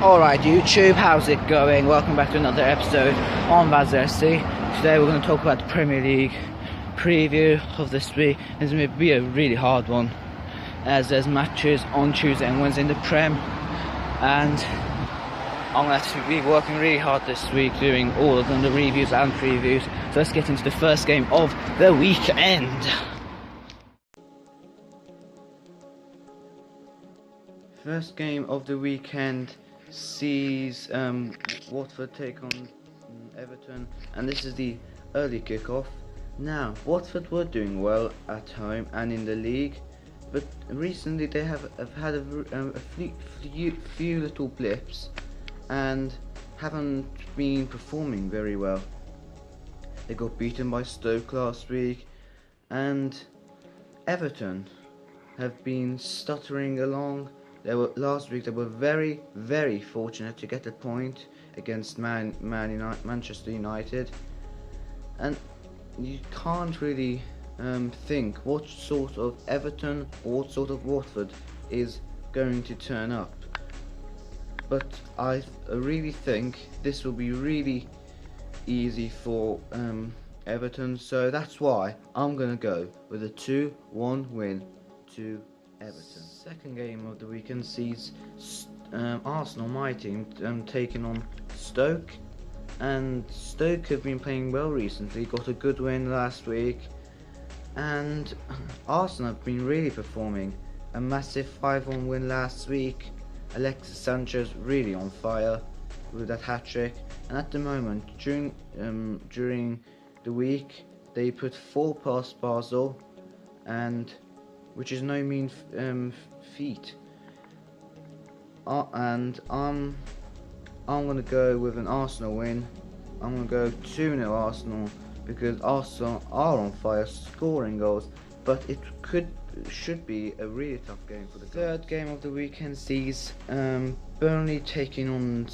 Alright YouTube, how's it going? Welcome back to another episode on Vazersi. Today we're going to talk about the Premier League preview of this week. It's going to be a really hard one, as there's matches on Tuesday and Wednesday in the Prem, and I'm going to have to be working really hard this week doing all of them, the reviews and previews. So let's get into the first game of the weekend. First game of the weekend sees Watford take on Everton, and this is the early kickoff. Now, Watford were doing well at home and in the league, but recently they have had a few little blips and haven't been performing very well. They got beaten by Stoke last week, and Everton have been stuttering along. Last week they were very, very fortunate to get a point against Manchester United, and you can't really think what sort of Everton or what sort of Watford is going to turn up. But I really think this will be really easy for Everton, so that's why I'm going to go with a 2-1 win to Everton. Second game of the weekend sees Arsenal, my team, taking on Stoke, and Stoke have been playing well recently, got a good win last week, and Arsenal have been really performing. A massive 5-1 win last week. Alexis Sanchez really on fire with that hat-trick, and at the moment during the week they put 4 past Basel, and which is no mean feat. And I'm gonna go with an Arsenal win. I'm gonna go 2-0 Arsenal, because Arsenal are on fire, scoring goals, but it should be a really tough game for the third game of the weekend sees Burnley taking on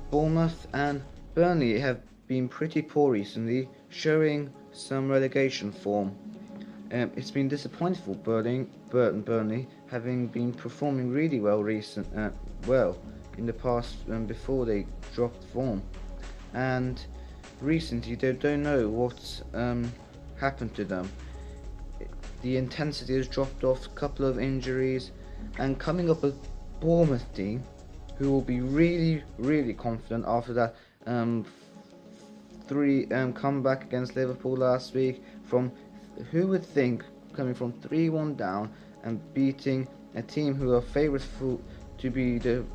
Bournemouth, and Burnley have been pretty poor recently, showing some relegation form. It's been disappointing for Burnley, having been performing really well in the past before they dropped form, and recently they don't know what's happened to them. The intensity has dropped off, a couple of injuries, and coming up a Bournemouth team who will be really, really confident after that comeback against Liverpool last week. Who would think, coming from 3-1 down and beating a team who are favourites to be the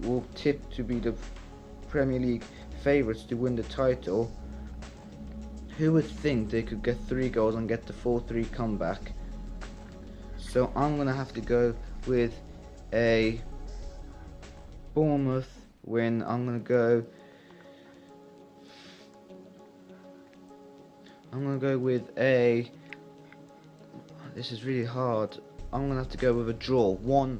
will tip to be the Premier League favourites to win the title? Who would think they could get 3 goals and get the 4-3 comeback? So I'm gonna have to go with a Bournemouth win. I'm gonna go with a, this is really hard, I'm gonna have to go with a draw, 1-1.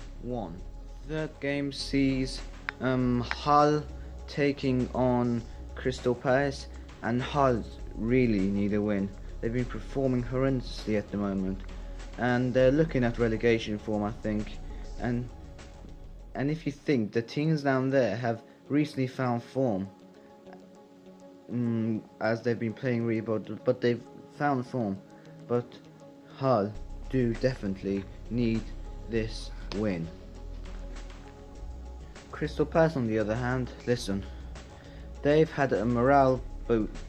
Third game sees Hull taking on Crystal Palace, and Hull really need a win. They've been performing horrendously at the moment, and they're looking at relegation form, I think. And if you think the teams down there have recently found form, as they've been playing really well, but they've found form, but Hull do definitely need this win. Crystal Palace, on the other hand, listen, they've had a morale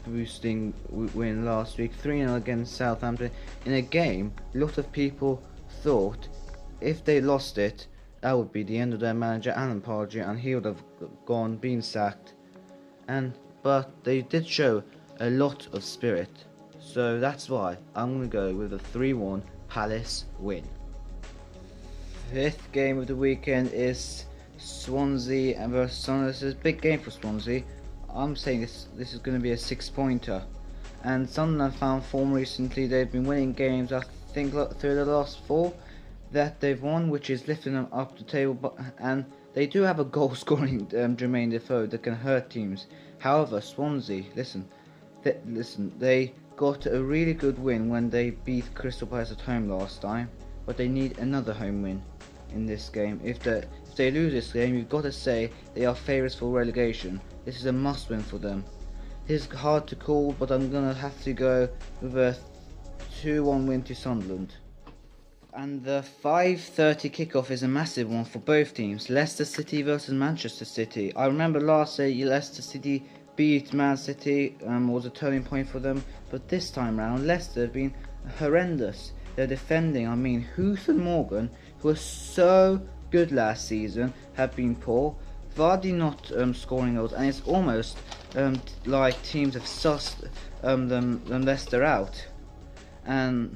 boosting win last week, 3-0 against Southampton, in a game a lot of people thought if they lost it, that would be the end of their manager Alan Pardew, and he would have been sacked. But they did show a lot of spirit, so that's why I'm going to go with a 3-1 Palace win. Fifth game of the weekend is Swansea and versus Sunderland. This is a big game for Swansea. I'm saying this is going to be a 6-pointer, and Sunderland found form recently. They've been winning games, I think through the last 4 that they've won, which is lifting them up the table, and they do have a goal scoring Jermaine Defoe that can hurt teams. However, Swansea, listen, they got a really good win when they beat Crystal Palace at home last time, but they need another home win in this game if If they lose this game, you've got to say they are favourites for relegation. This is a must-win for them. It's hard to call, but I'm gonna have to go with a 2-1 win to Sunderland. And the 5:30 kickoff is a massive one for both teams. Leicester City versus Manchester City. I remember last year Leicester City beat Man City, was a turning point for them. But this time round, Leicester have been horrendous. They're defending. I mean, Huth and Morgan, who were so good last season, have been poor. Vardy not scoring goals, and it's almost like teams have sussed them Leicester out. And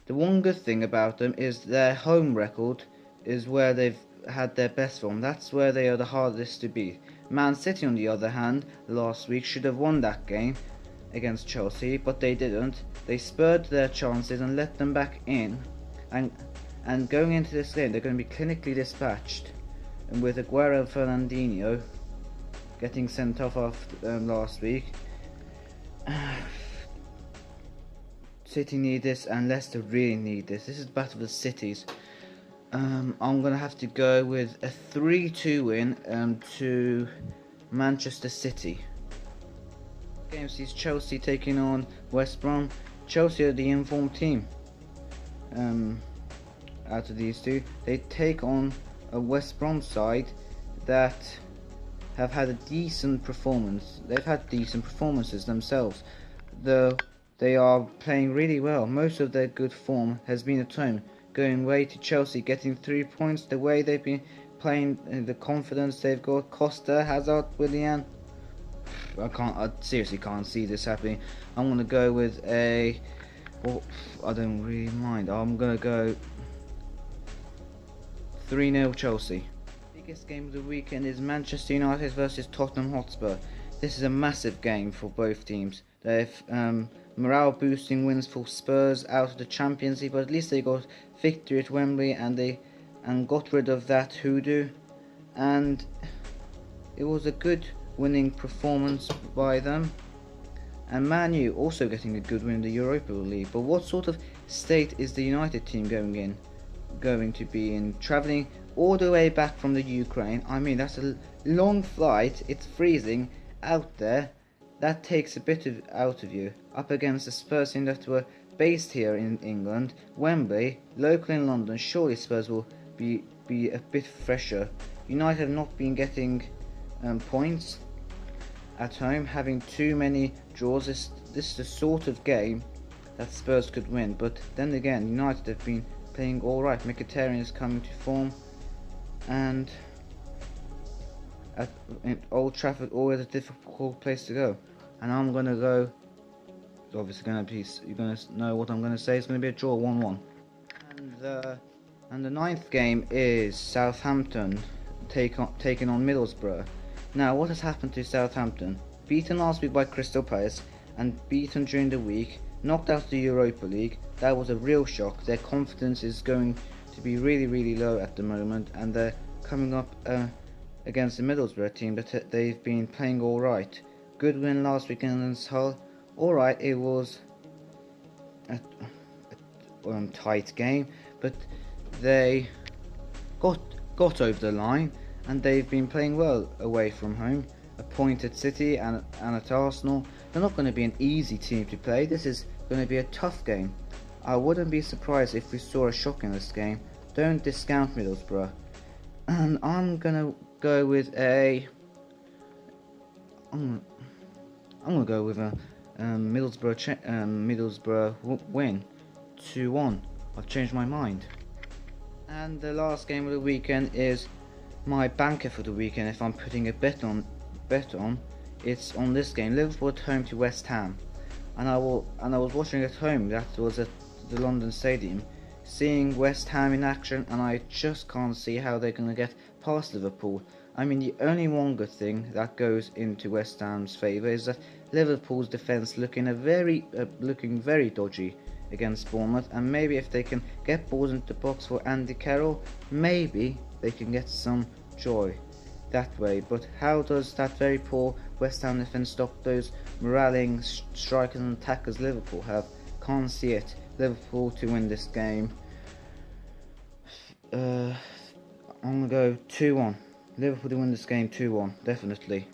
the one good thing about them is their home record is where they've had their best form. That's where they are the hardest to beat. Man City, on the other hand, last week should have won that game against Chelsea, but they didn't. They spurred their chances and let them back in. And going into this game, they're going to be clinically dispatched. And with Aguero and Fernandinho getting sent off after, last week, City need this, and Leicester really need this. This is battle of the cities. I'm gonna have to go with a 3-2 win to Manchester City. Game sees Chelsea taking on West Brom. Chelsea are the informed team. Out of these two, they take on a West Brom side that have had a decent performance. They've had decent performances themselves, though they are playing really well. Most of their good form has been at home, going away to Chelsea, getting 3 points. The way they've been playing, the confidence they've got. Costa, Hazard, Willian. I seriously can't see this happening. I'm gonna go with a. Well, I don't really mind. I'm gonna go 3-0 Chelsea. Biggest game of the weekend is Manchester United versus Tottenham Hotspur. This is a massive game for both teams. They've morale boosting wins for Spurs out of the Champions League, but at least they got victory at Wembley and got rid of that hoodoo, and it was a good winning performance by them. And Man U also getting a good win in the Europa League. But what sort of state is the United team going to be in? Travelling all the way back from the Ukraine. I mean, that's a long flight. It's freezing out there. That takes a bit out of you. Up against the Spurs team that were based here in England, Wembley, local in London. Surely Spurs will be a bit fresher. United have not been getting points at home, having too many draws. This is the sort of game that Spurs could win. But then again, United have been playing alright. Mkhitaryan is coming to form, and at Old Trafford, always a difficult place to go. And I'm gonna go. It's obviously gonna be. You're gonna know what I'm gonna say. It's gonna be a draw, 1-1. And the ninth game is Southampton taking on Middlesbrough. Now, what has happened to Southampton? Beaten last week by Crystal Palace and beaten during the week, knocked out the Europa League. That was a real shock. Their confidence is going to be really low at the moment, and they're coming up against the Middlesbrough team, but they've been playing alright. Good win last week against Hull. Alright, it was a tight game, but they got over the line, and they've been playing well away from home. A point at City and at Arsenal. They're not going to be an easy team to play. This is going to be a tough game. I wouldn't be surprised if we saw a shock in this game. Don't discount Middlesbrough. And I'm going to go with a Middlesbrough win, 2-1. I've changed my mind. And the last game of the weekend is my banker for the weekend. If I'm putting a bet on, it's on this game. Liverpool at home to West Ham, and I was watching at home. That was at the London Stadium, seeing West Ham in action, and I just can't see how they're going to get past Liverpool. I mean, the only one good thing that goes into West Ham's favour is that Liverpool's defence looking very dodgy against Bournemouth, and maybe if they can get balls into the box for Andy Carroll, maybe they can get some joy that way. But how does that very poor West Ham defence stop those moralling strikers and attackers Liverpool have? Can't see it. Liverpool to win this game. I'm going to go 2-1. Liverpool to win this game 2-1, definitely.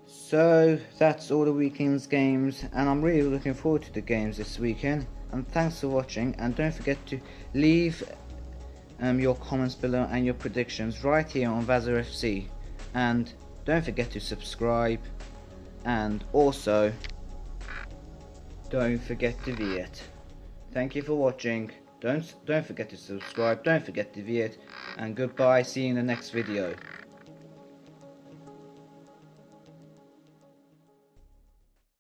So that's all the weekend's games, and I'm really looking forward to the games this weekend. And thanks for watching, and don't forget to leave your comments below and your predictions right here on Vazza FC. And don't forget to subscribe, and also don't forget to Viet. Thank you for watching. Don't forget to subscribe, don't forget to Viet, and goodbye, see you in the next video.